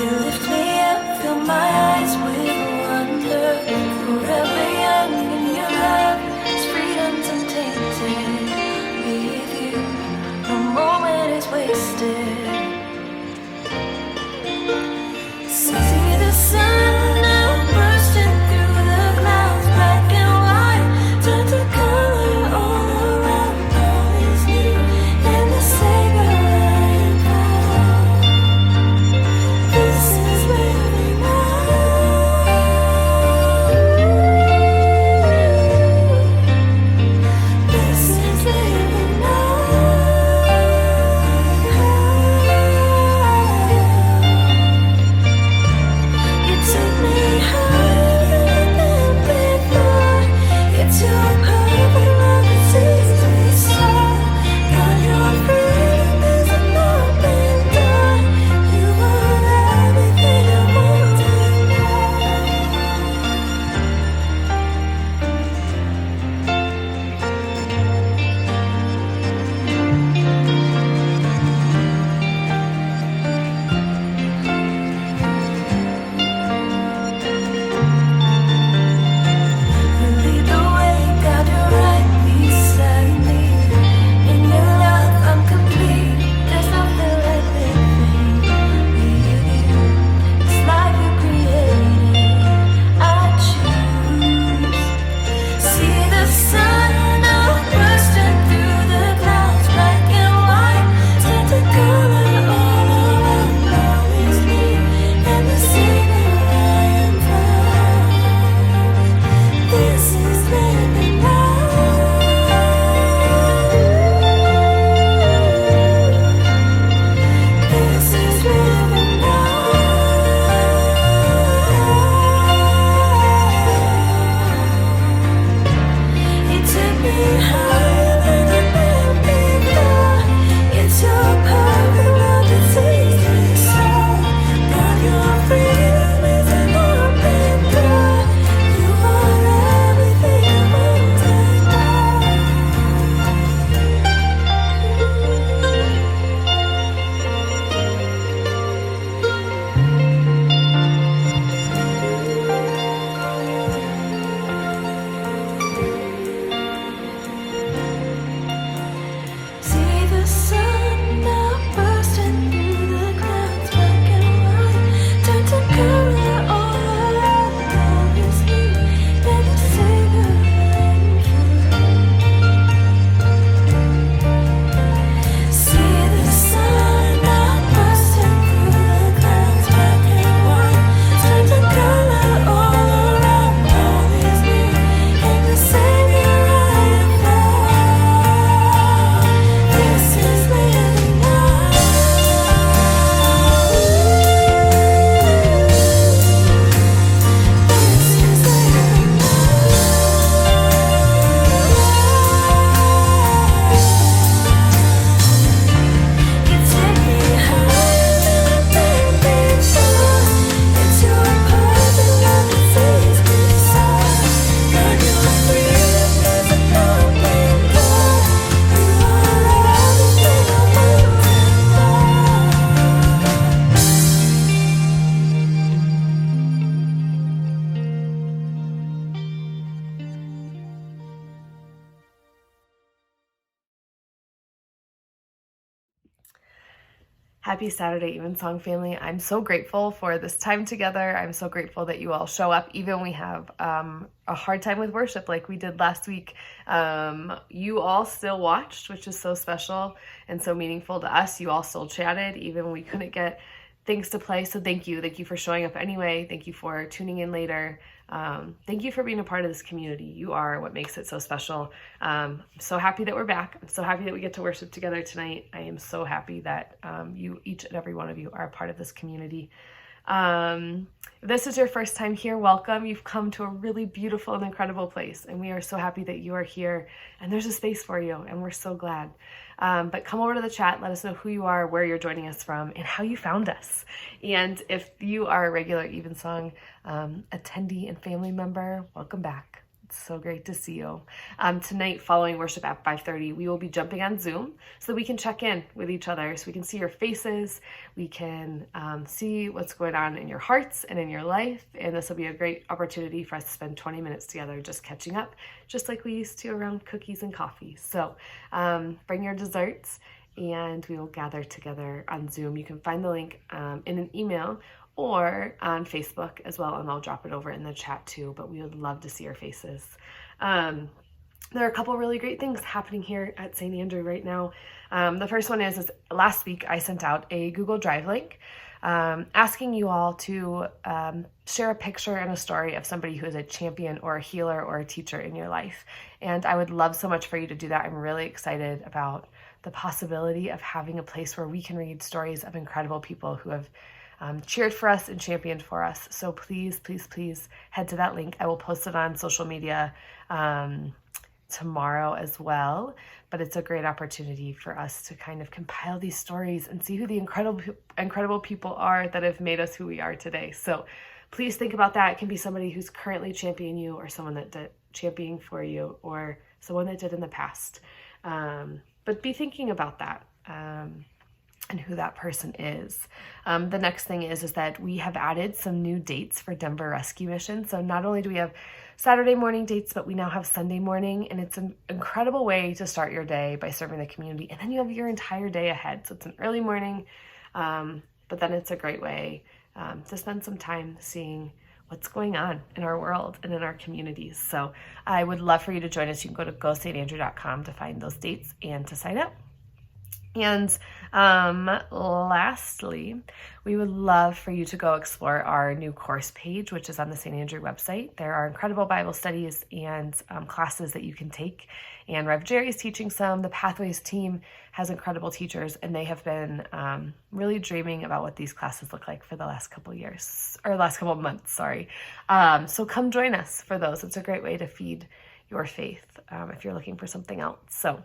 You lift me up, fill my eyes with wonder. Forever young in your love, it's freedom's untainted. With you, no moment is wasted. See the sun now bursting through the clouds, black and white, turn to color all around. All is new, and the Savior I am found. This is living now. This is living now. You take me higher than before. It's your perfect love that sees me soar. God, your freedom is an open door. You are everything I want and you lead the way, God, you're right beside me. In your love, I'm complete. There's nothing like living with you. It's life you created. I choose. See the sun now bursting through the clouds, black and white, turn to color all around. All is new, and the Savior I am found. This is living now. This is living now. You take me higher than I've been before. It's your perfect love that sees me soar. God, your freedom is an open door. You are everything I want and see the sun now bursting through the clouds, black and white, turn to color all around. All is new, and the Savior I am. See the sun now bursting through the clouds, black and white, turn to color all around. All is new, and the Savior I am found. This is living now. This is living now. You take me higher than I've been before. It's your perfect love that sees me soar. God, your freedom is an open door. You are everything I want and Happy Saturday, Evensong family. I'm so grateful for this time together. I'm so grateful that you all show up, even when we have a hard time with worship like we did last week. You all still watched, which is so special and so meaningful to us. You all still chatted, even when we couldn't get things to play. So thank you. Thank you for showing up anyway. Thank you for tuning in later. Thank you for being a part of this community. You are what makes it so special. I'm so happy that we're back. I'm so happy that we get to worship together tonight. I am so happy that you, each and every one of you, are a part of this community. If this is your first time here, welcome. You've come to a really beautiful and incredible place, and we are so happy that you are here, and there's a space for you, and we're so glad. But come over to the chat, let us know who you are, where you're joining us from, and how you found us. And if you are a regular Evensong attendee and family member, welcome back. It's so great to see you. Tonight, following worship at 5:30, we will be jumping on Zoom so that we can check in with each other, so we can see your faces, we can see what's going on in your hearts and in your life, and this will be a great opportunity for us to spend 20 minutes together just catching up, just like we used to around cookies and coffee. So bring your desserts, and we will gather together on Zoom. You can find the link in an email or on Facebook as well, and I'll drop it over in the chat too, but we would love to see your faces. There are a couple really great things happening here at St. Andrew right now. The first one is last week I sent out a Google Drive link asking you all to share a picture and a story of somebody who is a champion or a healer or a teacher in your life. And I would love so much for you to do that. I'm really excited about the possibility of having a place where we can read stories of incredible people who have cheered for us and championed for us. So please, please, please head to that link. I will post it on social media tomorrow as well, but it's a great opportunity for us to kind of compile these stories and see who the incredible people are that have made us who we are today. So please think about that. It can be somebody who's currently championing you, or someone that did championing for you, or someone that did in the past. But be thinking about that. And who that person is. The next thing is that we have added some new dates for Denver Rescue Mission. So not only do we have Saturday morning dates, but we now have Sunday morning, and it's an incredible way to start your day by serving the community. And then you have your entire day ahead. So it's an early morning, but then it's a great way to spend some time seeing what's going on in our world and in our communities. So I would love for you to join us. You can go to gostandrew.com to find those dates and to sign up. And lastly, we would love for you to go explore our new course page, which is on the St. Andrew website. There are incredible Bible studies and classes that you can take. And Rev Jerry is teaching some. The Pathways team has incredible teachers, and they have been really dreaming about what these classes look like for the last couple months, sorry. So come join us for those. It's a great way to feed your faith if you're looking for something else. So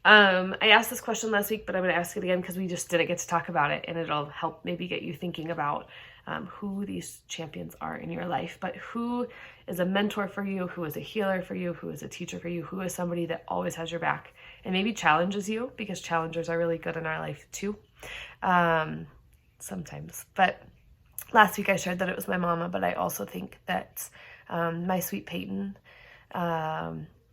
I asked this question last week, but I'm going to ask it again because we just didn't get to talk about it, and it'll help maybe get you thinking about who these champions are in your life. But who is a mentor for you, who is a healer for you, who is a teacher for you, who is somebody that always has your back and maybe challenges you, because challengers are really good in our life too, sometimes. But last week I shared that it was my mama, but I also think that my sweet Peyton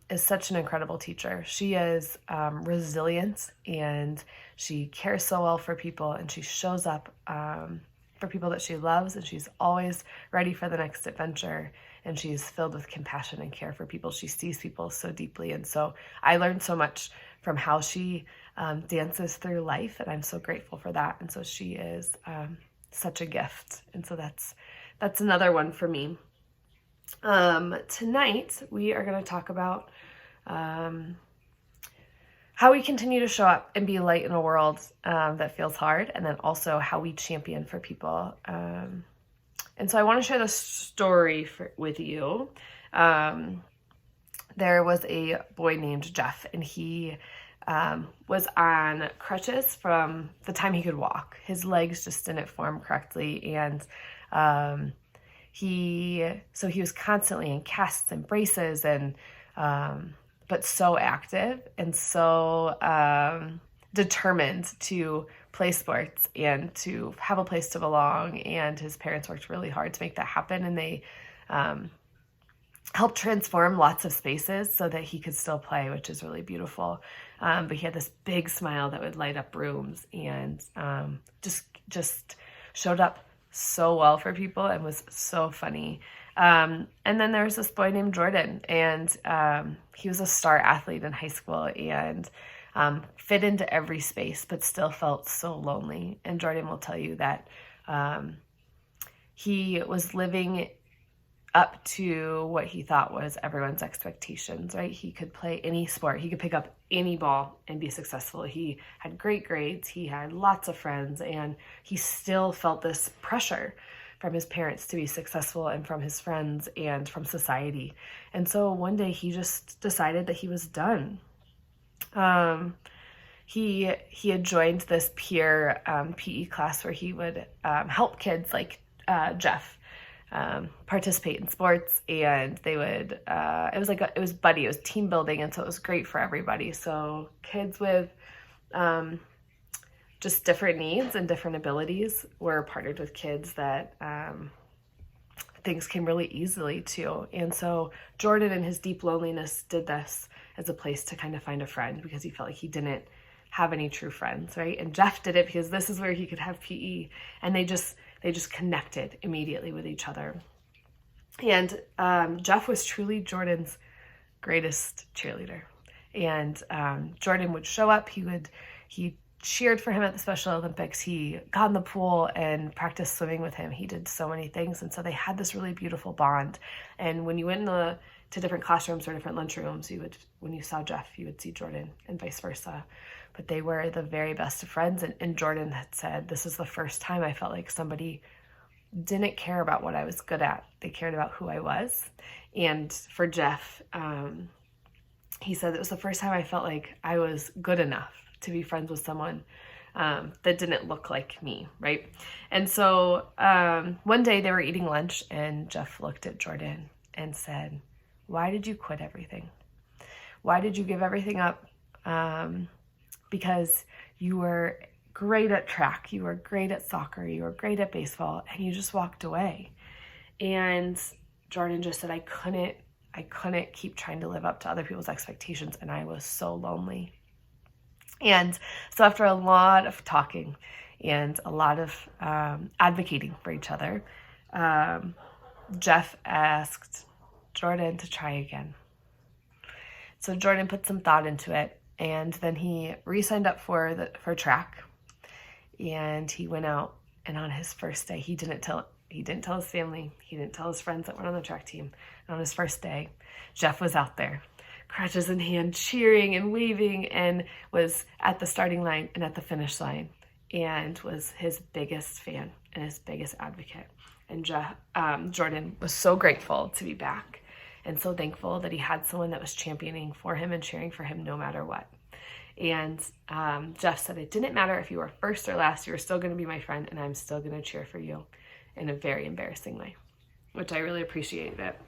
is such an incredible teacher. She is resilient, and she cares so well for people, and she shows up for people that she loves, and she's always ready for the next adventure, and she's filled with compassion and care for people. She sees people so deeply, and so I learned so much from how she dances through life, and I'm so grateful for that. And so she is such a gift, and so that's another one for me. Tonight we are going to talk about how we continue to show up and be light in a world that feels hard, and then also how we champion for people. And so I want to share this story with you. There was a boy named Jeff, and he was on crutches from the time he could walk. His legs just didn't form correctly, and he was constantly in casts and braces, and but so active and so determined to play sports and to have a place to belong. And his parents worked really hard to make that happen, and they helped transform lots of spaces so that he could still play, which is really beautiful. But he had this big smile that would light up rooms, and just showed up so well for people and was so funny. And then there was this boy named Jordan, and he was a star athlete in high school, and fit into every space, but still felt so lonely. And Jordan will tell you that he was living up to what he thought was everyone's expectations, right? He could play any sport. He could pick up any ball and be successful. He had great grades. He had lots of friends, and he still felt this pressure from his parents to be successful, and from his friends, and from society. And so one day he just decided that he was done. He had joined this peer PE class where he would help kids like Jeff participate in sports, and they would, it was team building, and so it was great for everybody. So kids with just different needs and different abilities were partnered with kids that things came really easily to. And so Jordan, in his deep loneliness, did this as a place to kind of find a friend, because he felt like he didn't have any true friends, right? And Jeff did it because this is where he could have PE, and they just connected immediately with each other. And Jeff was truly Jordan's greatest cheerleader. And Jordan would show up, he cheered for him at the Special Olympics, he got in the pool and practiced swimming with him. He did so many things, and so they had this really beautiful bond. And when you went to different classrooms or different lunchrooms, when you saw Jeff, you would see Jordan, and vice versa. But they were the very best of friends. And Jordan had said, this is the first time I felt like somebody didn't care about what I was good at. They cared about who I was. And for Jeff, he said it was the first time I felt like I was good enough to be friends with someone that didn't look like me, right? And so one day they were eating lunch, and Jeff looked at Jordan and said, why did you quit everything? Why did you give everything up? Because you were great at track, you were great at soccer, you were great at baseball, and you just walked away. And Jordan just said, I couldn't keep trying to live up to other people's expectations, and I was so lonely. And so after a lot of talking and a lot of advocating for each other, Jeff asked Jordan to try again. So Jordan put some thought into it, and then he re-signed up for track, and he went out, and on his first day, he didn't tell his family, he didn't tell his friends that were on the track team. And on his first day, Jeff was out there, crutches in hand, cheering and waving, and was at the starting line and at the finish line, and was his biggest fan and his biggest advocate. And Jordan was so grateful to be back, and so thankful that he had someone that was championing for him and cheering for him no matter what. And Jeff said, it didn't matter if you were first or last, you were still going to be my friend, and I'm still going to cheer for you in a very embarrassing way, which I really appreciate it.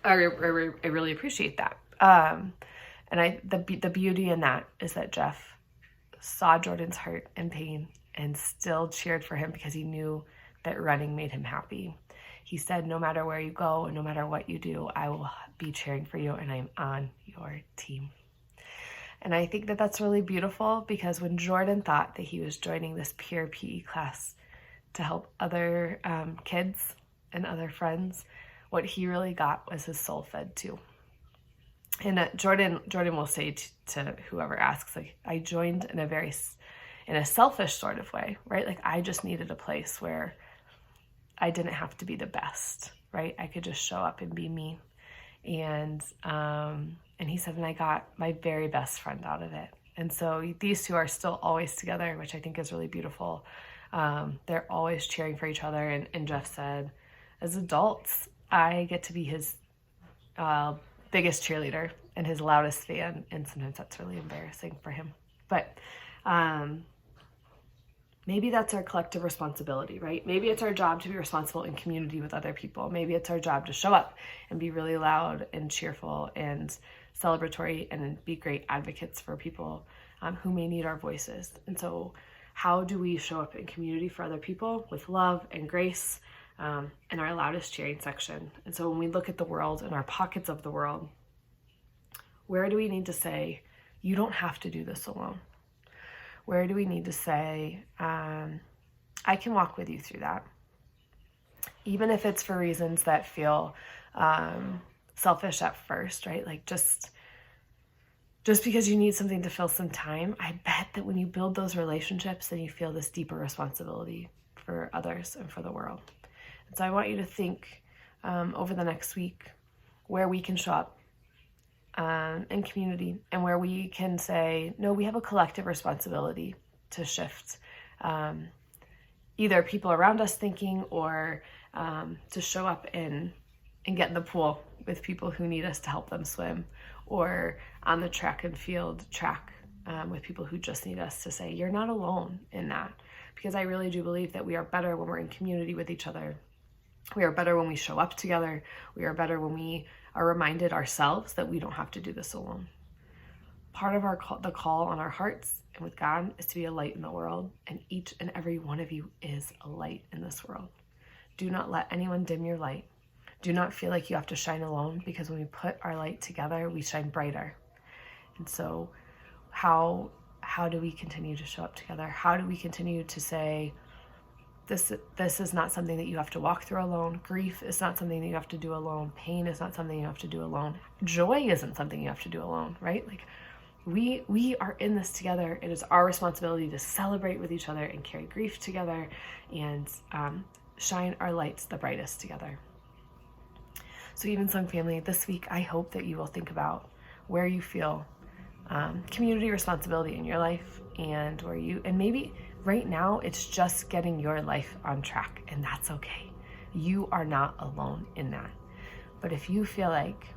I really appreciate that. And the beauty in that is that Jeff saw Jordan's hurt and pain and still cheered for him, because he knew that running made him happy. He said, no matter where you go and no matter what you do, I will be cheering for you, and I'm on your team. And I think that that's really beautiful, because when Jordan thought that he was joining this peer PE class to help other kids and other friends, what he really got was his soul fed too. And Jordan will say to whoever asks, like, I joined in a selfish sort of way, right? Like, I just needed a place where I didn't have to be the best, right? I could just show up and be me. And he said, and I got my very best friend out of it. And so these two are still always together, which I think is really beautiful. They're always cheering for each other. And Jeff said, as adults, I get to be his biggest cheerleader and his loudest fan. And sometimes that's really embarrassing for him. But maybe that's our collective responsibility, right? Maybe it's our job to be responsible in community with other people. Maybe it's our job to show up and be really loud and cheerful and celebratory and be great advocates for people who may need our voices. And so how do we show up in community for other people? With love and grace, in our loudest cheering section. And so when we look at the world and our pockets of the world, where do we need to say, you don't have to do this alone? Where do we need to say, I can walk with you through that? Even if it's for reasons that feel selfish at first, right? Like just because you need something to fill some time, I bet that when you build those relationships, then you feel this deeper responsibility for others and for the world. And so I want you to think over the next week where we can show up in community, and where we can say, no, we have a collective responsibility to shift either people around us thinking, or to show up and get in the pool with people who need us to help them swim, or on the track and field track with people who just need us to say, you're not alone in that. Because I really do believe that we are better when we're in community with each other We are better when we show up together. We are better when we are reminded ourselves that we don't have to do this alone. Part of the call on our hearts and with God is to be a light in the world, and each and every one of you is a light in this world. Do not let anyone dim your light. Do not feel like you have to shine alone, because when we put our light together, we shine brighter. And so how do we continue to show up together? How do we continue to say, this is not something that you have to walk through alone. Grief is not something that you have to do alone. Pain is not something you have to do alone. Joy isn't something you have to do alone, right? Like we are in this together. It is our responsibility to celebrate with each other and carry grief together and shine our lights the brightest together. So Evensong family, this week, I hope that you will think about where you feel community responsibility in your life, and maybe right now it's just getting your life on track, and that's okay. You are not alone in that. But if you feel like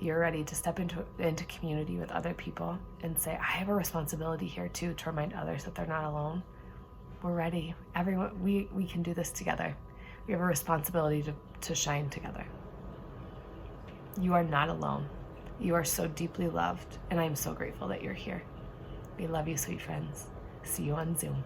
you're ready to step into community with other people and say, I have a responsibility here too, to remind others that they're not alone, we're ready. Everyone, we can do this together. We have a responsibility to shine together. You are not alone. You are so deeply loved, and I am so grateful that you're here. We love you, sweet friends. See you on Zoom.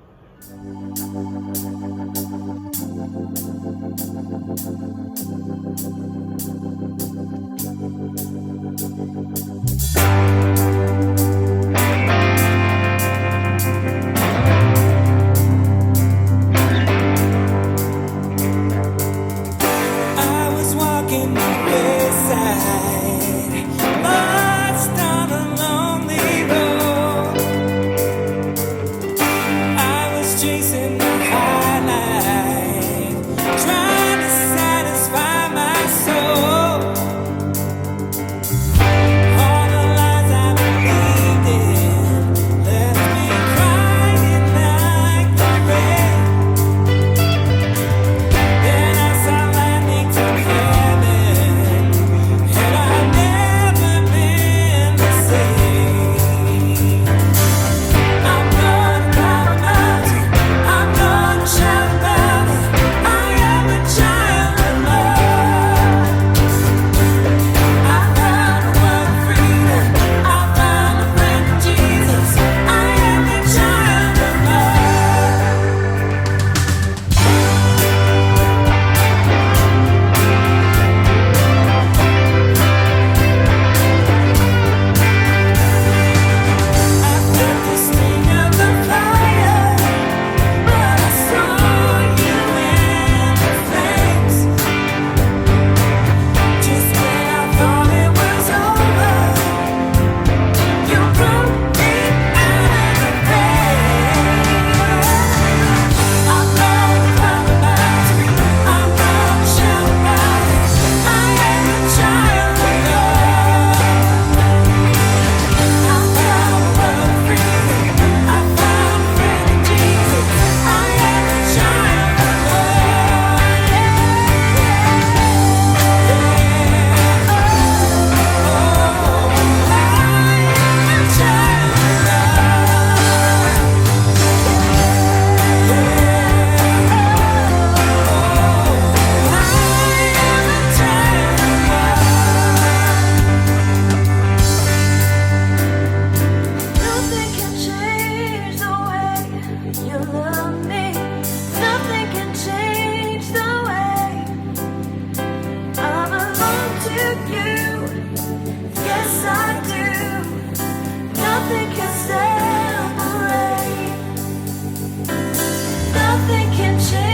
I was walking the wayside, lost on a lonely road. I was chasing the high life, trying to satisfy my soul. All the lies I believed in left me crying like the rain. Then I saw lightning from heaven, and I've never been the same. I'm gonna climb a mountain, I'm gonna shout about it. I am a child of love. I found a world of freedom, I found a friend in Jesus. I am a child of love. I felt the sting of the fire, but I saw you in the flames. Just when I thought it was over, you broke me out of the pain. I'm gonna climb a mountain, I'm gonna shout about it. I am a child of love. I found a world of freedom, I found a friend in Jesus. I am a child of love. Nothing can change the way you love me. Nothing can change the way I belong to you. Yes, I do. Nothing can separate. Nothing can change.